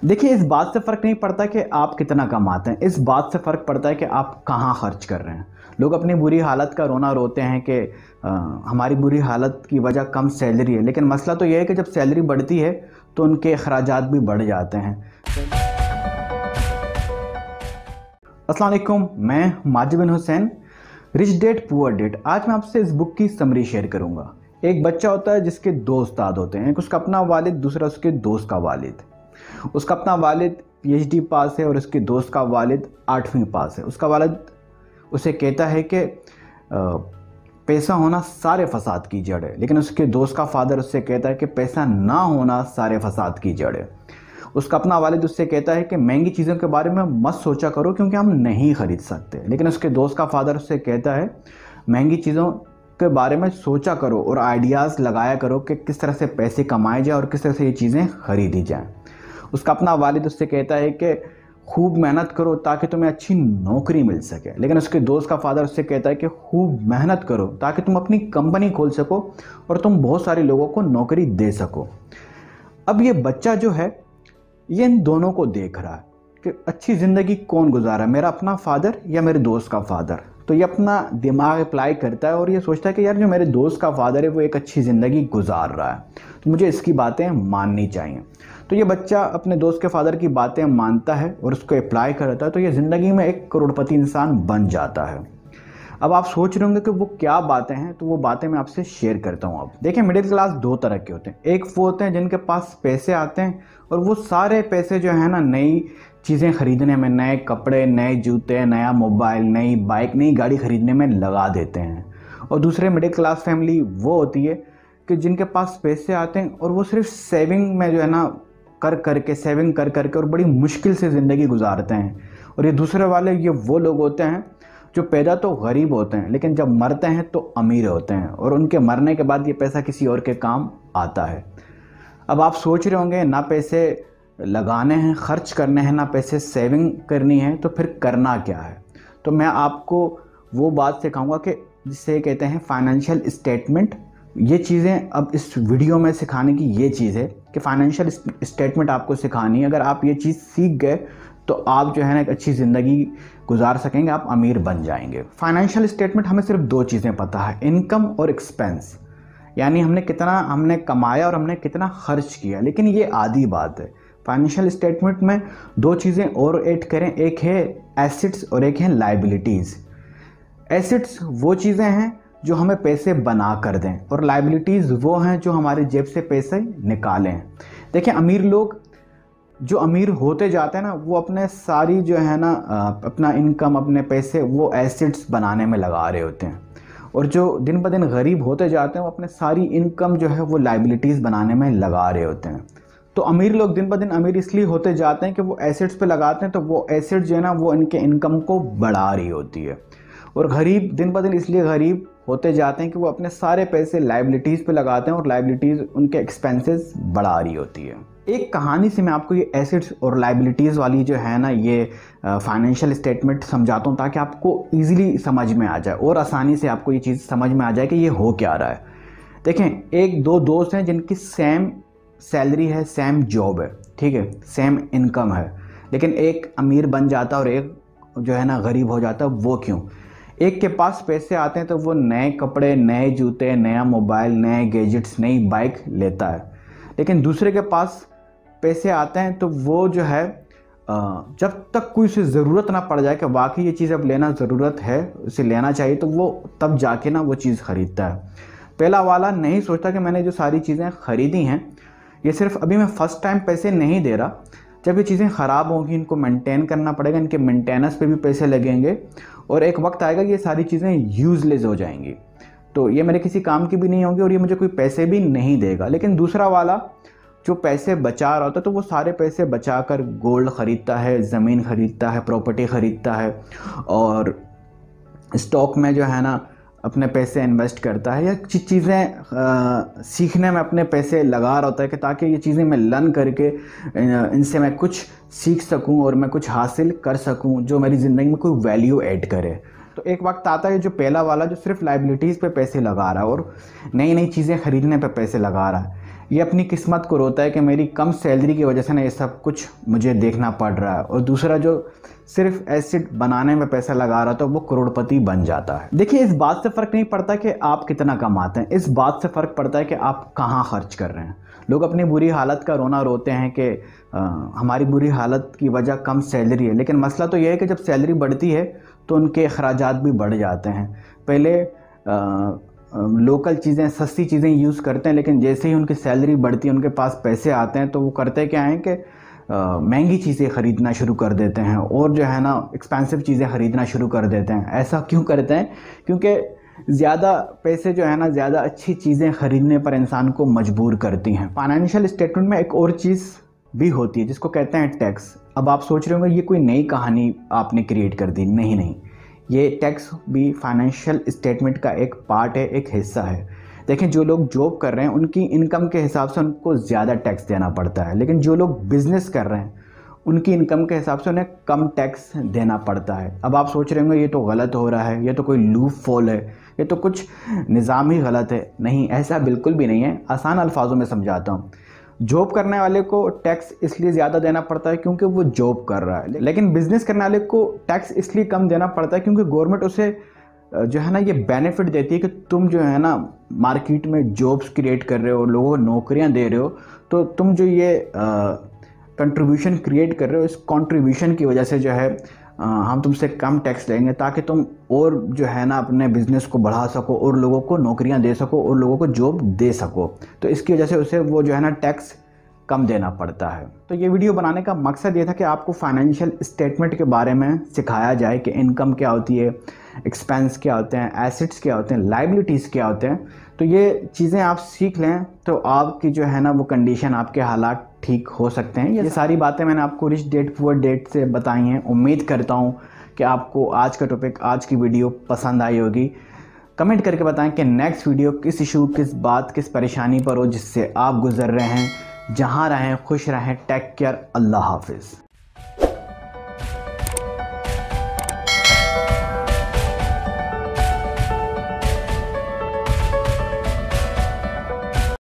देखिए, इस बात से फ़र्क नहीं पड़ता कि आप कितना कमाते हैं, इस बात से फ़र्क पड़ता है कि आप कहाँ खर्च कर रहे हैं। लोग अपनी बुरी हालत का रोना रोते हैं कि हमारी बुरी हालत की वजह कम सैलरी है, लेकिन मसला तो ये है कि जब सैलरी बढ़ती है तो उनके अखराजात भी बढ़ जाते हैं। अस्सलाम वालेकुम, मैं Majid bin Hussain, rich dad poor dad. आज मैं आपसे इस बुक की समरी शेयर करूँगा। एक बच्चा होता है जिसके दो उस्ताद होते हैं, एक उसका अपना वालिद, दूसरा उसके दोस्त का वालिद। उसका अपना वालिद पीएचडी पास है और उसके दोस्त का वालिद 8वीं पास है। उसका वालिद उसे कहता है कि पैसा होना सारे फसाद की जड़ है, लेकिन उसके दोस्त का फादर उससे कहता है कि पैसा ना होना सारे फसाद की जड़ है। उसका अपना वालिद उससे कहता है कि महंगी चीज़ों के बारे में मत सोचा करो क्योंकि हम नहीं ख़रीद सकते, लेकिन उसके दोस्त का फादर उससे कहता है महंगी चीज़ों के बारे में सोचा करो और आइडियाज़ लगाया करो कि किस तरह से पैसे कमाए जाए और किस तरह से ये चीज़ें ख़रीदी जाएँ। उसका अपना वालिद उससे कहता है कि खूब मेहनत करो ताकि तुम्हें अच्छी नौकरी मिल सके, लेकिन उसके दोस्त का फादर उससे कहता है कि खूब मेहनत करो ताकि तुम अपनी कंपनी खोल सको और तुम बहुत सारे लोगों को नौकरी दे सको। अब ये बच्चा जो है ये इन दोनों को देख रहा है कि अच्छी ज़िंदगी कौन गुजारा, मेरा अपना फादर या मेरे दोस्त का फादर। तो ये अपना दिमाग अप्लाई करता है और ये सोचता है कि यार जो मेरे दोस्त का फादर है वो एक अच्छी ज़िंदगी गुजार रहा है, तो मुझे इसकी बातें माननी चाहिए। तो ये बच्चा अपने दोस्त के फादर की बातें मानता है और उसको अप्लाई करता है, तो ये ज़िंदगी में एक करोड़पति इंसान बन जाता है। अब आप सोच रहे होंगे कि वो क्या बातें हैं, तो वो बातें मैं आपसे शेयर करता हूँ। अब देखिए, मिडिल क्लास दो तरह के होते हैं। एक वो होते हैं जिनके पास पैसे आते हैं और वो सारे पैसे जो है ना नई चीज़ें ख़रीदने में, नए कपड़े, नए जूते, नया मोबाइल, नई बाइक, नई गाड़ी ख़रीदने में लगा देते हैं। और दूसरे मिडिल क्लास फैमिली वो होती है कि जिनके पास पैसे आते हैं और वो सिर्फ सेविंग में जो है ना सेविंग कर करके और बड़ी मुश्किल से ज़िंदगी गुजारते हैं। और ये दूसरे वाले ये वो लोग होते हैं जो पैदा तो गरीब होते हैं लेकिन जब मरते हैं तो अमीर होते हैं और उनके मरने के बाद ये पैसा किसी और के काम आता है। अब आप सोच रहे होंगे ना पैसे लगाने हैं, खर्च करने हैं, ना पैसे सेविंग करनी है, तो फिर करना क्या है? तो मैं आपको वो बात सिखाऊंगा कि जिसे कहते हैं फाइनेंशियल स्टेटमेंट। ये चीज़ें अब इस वीडियो में सिखाने की ये चीज़ है कि फाइनेंशियल स्टेटमेंट आपको सिखानी है। अगर आप ये चीज़ सीख गए तो आप जो है ना एक अच्छी ज़िंदगी गुजार सकेंगे, आप अमीर बन जाएंगे। फाइनेंशियल स्टेटमेंट हमें सिर्फ दो चीज़ें पता है, इनकम और एक्सपेंस, यानी हमने कितना कमाया और हमने कितना खर्च किया। लेकिन ये आधी बात है। फाइनेंशियल स्टेटमेंट में दो चीज़ें और ऐड करें, एक है एसेट्स और एक है लाइबिलिटीज़। एसेट्स वो चीज़ें हैं जो हमें पैसे बना कर दें और लाइबिलिटीज़ वो हैं जो हमारी जेब से पैसे निकालें। देखिए, अमीर लोग जो अमीर होते जाते हैं ना वो अपने सारी जो है ना अपना इनकम, अपने पैसे वो एसेट्स बनाने में लगा रहे होते हैं, और जो दिन ब दिन गरीब होते जाते हैं वो अपने सारी इनकम जो है वो लाइबिलिटीज़ बनाने में लगा रहे होते हैं। तो अमीर लोग दिन ब दिन अमीर इसलिए होते जाते हैं कि वो एसेट्स पे लगाते हैं, तो वो एसेट्स जो है ना वो इनके इनकम को बढ़ा रही होती है। और गरीब दिन ब दिन इसलिए गरीब होते जाते हैं कि वो अपने सारे पैसे लाइबिलिटीज़ पे लगाते हैं और लाइबिलिटीज़ उनके एक्सपेंसेस बढ़ा रही होती है। एक कहानी से मैं आपको ये एसेट्स और लाइबिलिटीज़ वाली जो है ना ये फाइनेंशियल स्टेटमेंट समझाता हूँ ताकि आपको ईजिली समझ में आ जाए और आसानी से आपको ये चीज़ समझ में आ जाए कि ये हो क्या रहा है। देखें, एक दो दोस्त हैं जिनकी सेम सैलरी है, सेम जॉब है, ठीक है, सेम इनकम है, लेकिन एक अमीर बन जाता है और एक जो है ना गरीब हो जाता है। वो क्यों? एक के पास पैसे आते हैं तो वो नए कपड़े, नए जूते, नया मोबाइल, नए गैजेट्स, नई बाइक लेता है, लेकिन दूसरे के पास पैसे आते हैं तो वो जो है जब तक कोई उसे ज़रूरत ना पड़ जाए कि वाकई ये चीज़ अब लेना ज़रूरत है, उसे लेना चाहिए, तो वो तब जाके ना वो चीज़ ख़रीदता है। पहला वाला नहीं सोचता कि मैंने जो सारी चीज़ें ख़रीदी हैं ये सिर्फ अभी मैं फ़र्स्ट टाइम पैसे नहीं दे रहा, जब ये चीज़ें ख़राब होंगी इनको मेंटेन करना पड़ेगा, इनके मेंटेनेंस पे भी पैसे लगेंगे और एक वक्त आएगा कि ये सारी चीज़ें यूज़लेस हो जाएंगी, तो ये मेरे किसी काम की भी नहीं होंगी और ये मुझे कोई पैसे भी नहीं देगा। लेकिन दूसरा वाला जो पैसे बचा रहा होता है तो वो सारे पैसे बचा कर गोल्ड ख़रीदता है, ज़मीन ख़रीदता है, प्रॉपर्टी ख़रीदता है और स्टॉक में जो है ना अपने पैसे इन्वेस्ट करता है या चीज़ें सीखने में अपने पैसे लगा रहा होता है कि ताकि ये चीज़ें मैं लर्न करके इनसे मैं कुछ सीख सकूं और मैं कुछ हासिल कर सकूं जो मेरी ज़िंदगी में कोई वैल्यू ऐड करे। तो एक वक्त आता है जो पहला वाला जो सिर्फ लाइबिलिटीज़ पे पैसे लगा रहा है और नई नई चीज़ें ख़रीदने पे पैसे लगा रहा है, ये अपनी किस्मत को रोता है कि मेरी कम सैलरी की वजह से ना ये सब कुछ मुझे देखना पड़ रहा है। और दूसरा जो सिर्फ एसिड बनाने में पैसा लगा रहा था वो करोड़पति बन जाता है। देखिए, इस बात से फ़र्क नहीं पड़ता कि आप कितना कमाते हैं, इस बात से फ़र्क पड़ता है कि आप कहाँ खर्च कर रहे हैं। लोग अपनी बुरी हालत का रोना रोते हैं कि हमारी बुरी हालत की वजह कम सैलरी है, लेकिन मसला तो यह है कि जब सैलरी बढ़ती है तो उनके अखराजात भी बढ़ जाते हैं। पहले लोकल चीज़ें, सस्ती चीज़ें यूज़ करते हैं, लेकिन जैसे ही उनकी सैलरी बढ़ती है, उनके पास पैसे आते हैं, तो वो करते क्या हैं कि महंगी चीज़ें ख़रीदना शुरू कर देते हैं और जो है ना एक्सपेंसिव चीज़ें ख़रीदना शुरू कर देते हैं। ऐसा क्यों करते हैं? क्योंकि ज़्यादा पैसे जो है ना ज़्यादा अच्छी चीज़ें ख़रीदने पर इंसान को मजबूर करती हैं। फाइनेंशियल स्टेटमेंट में एक और चीज़ भी होती है जिसको कहते हैं टैक्स। अब आप सोच रहे होंगे ये कोई नई कहानी आपने क्रिएट कर दी। नहीं, ये टैक्स भी फाइनेंशियल स्टेटमेंट का एक पार्ट है, एक हिस्सा है। देखें, जो लोग जॉब कर रहे हैं उनकी इनकम के हिसाब से उनको ज़्यादा टैक्स देना पड़ता है, लेकिन जो लोग बिज़नेस कर रहे हैं उनकी इनकम के हिसाब से उन्हें कम टैक्स देना पड़ता है। अब आप सोच रहे होंगे ये तो गलत हो रहा है, ये तो कोई लूप फॉल है, ये तो कुछ निज़ाम ही गलत है। नहीं, ऐसा बिल्कुल भी नहीं है। आसान अल्फाजों में समझाता हूँ। जॉब करने वाले को टैक्स इसलिए ज़्यादा देना पड़ता है क्योंकि वो जॉब कर रहा है, लेकिन बिज़नेस करने वाले को टैक्स इसलिए कम देना पड़ता है क्योंकि गवर्नमेंट उसे जो है ना ये बेनिफिट देती है कि तुम जो है ना मार्केट में जॉब्स क्रिएट कर रहे हो, लोगों को नौकरियां दे रहे हो, तो तुम जो ये कंट्रीब्यूशन क्रिएट कर रहे हो, इस कंट्रीब्यूशन की वजह से जो है हम तुमसे कम टैक्स लेंगे ताकि तुम और जो है ना अपने बिज़नेस को बढ़ा सको और लोगों को नौकरियां दे सको और लोगों को जॉब दे सको। तो इसकी वजह से उसे वो जो है ना टैक्स कम देना पड़ता है। तो ये वीडियो बनाने का मकसद ये था कि आपको फाइनेंशियल स्टेटमेंट के बारे में सिखाया जाए कि इनकम क्या होती है, एक्सपेंस क्या होते हैं, एसेट्स क्या होते हैं, लाइबिलिटीज़ क्या होते हैं। तो ये चीज़ें आप सीख लें तो आपकी जो है ना वो कंडीशन, आपके हालात ठीक हो सकते हैं। ये सारी बातें मैंने आपको रिच डैड पुअर डैड से बताई हैं। उम्मीद करता हूँ कि आपको आज का टॉपिक, आज की वीडियो पसंद आई होगी। कमेंट करके बताएं कि नेक्स्ट वीडियो किस इशू, किस बात, किस परेशानी पर हो जिससे आप गुजर रहे हैं। जहाँ रहें खुश रहें। Take care. अल्लाह हाफिज़।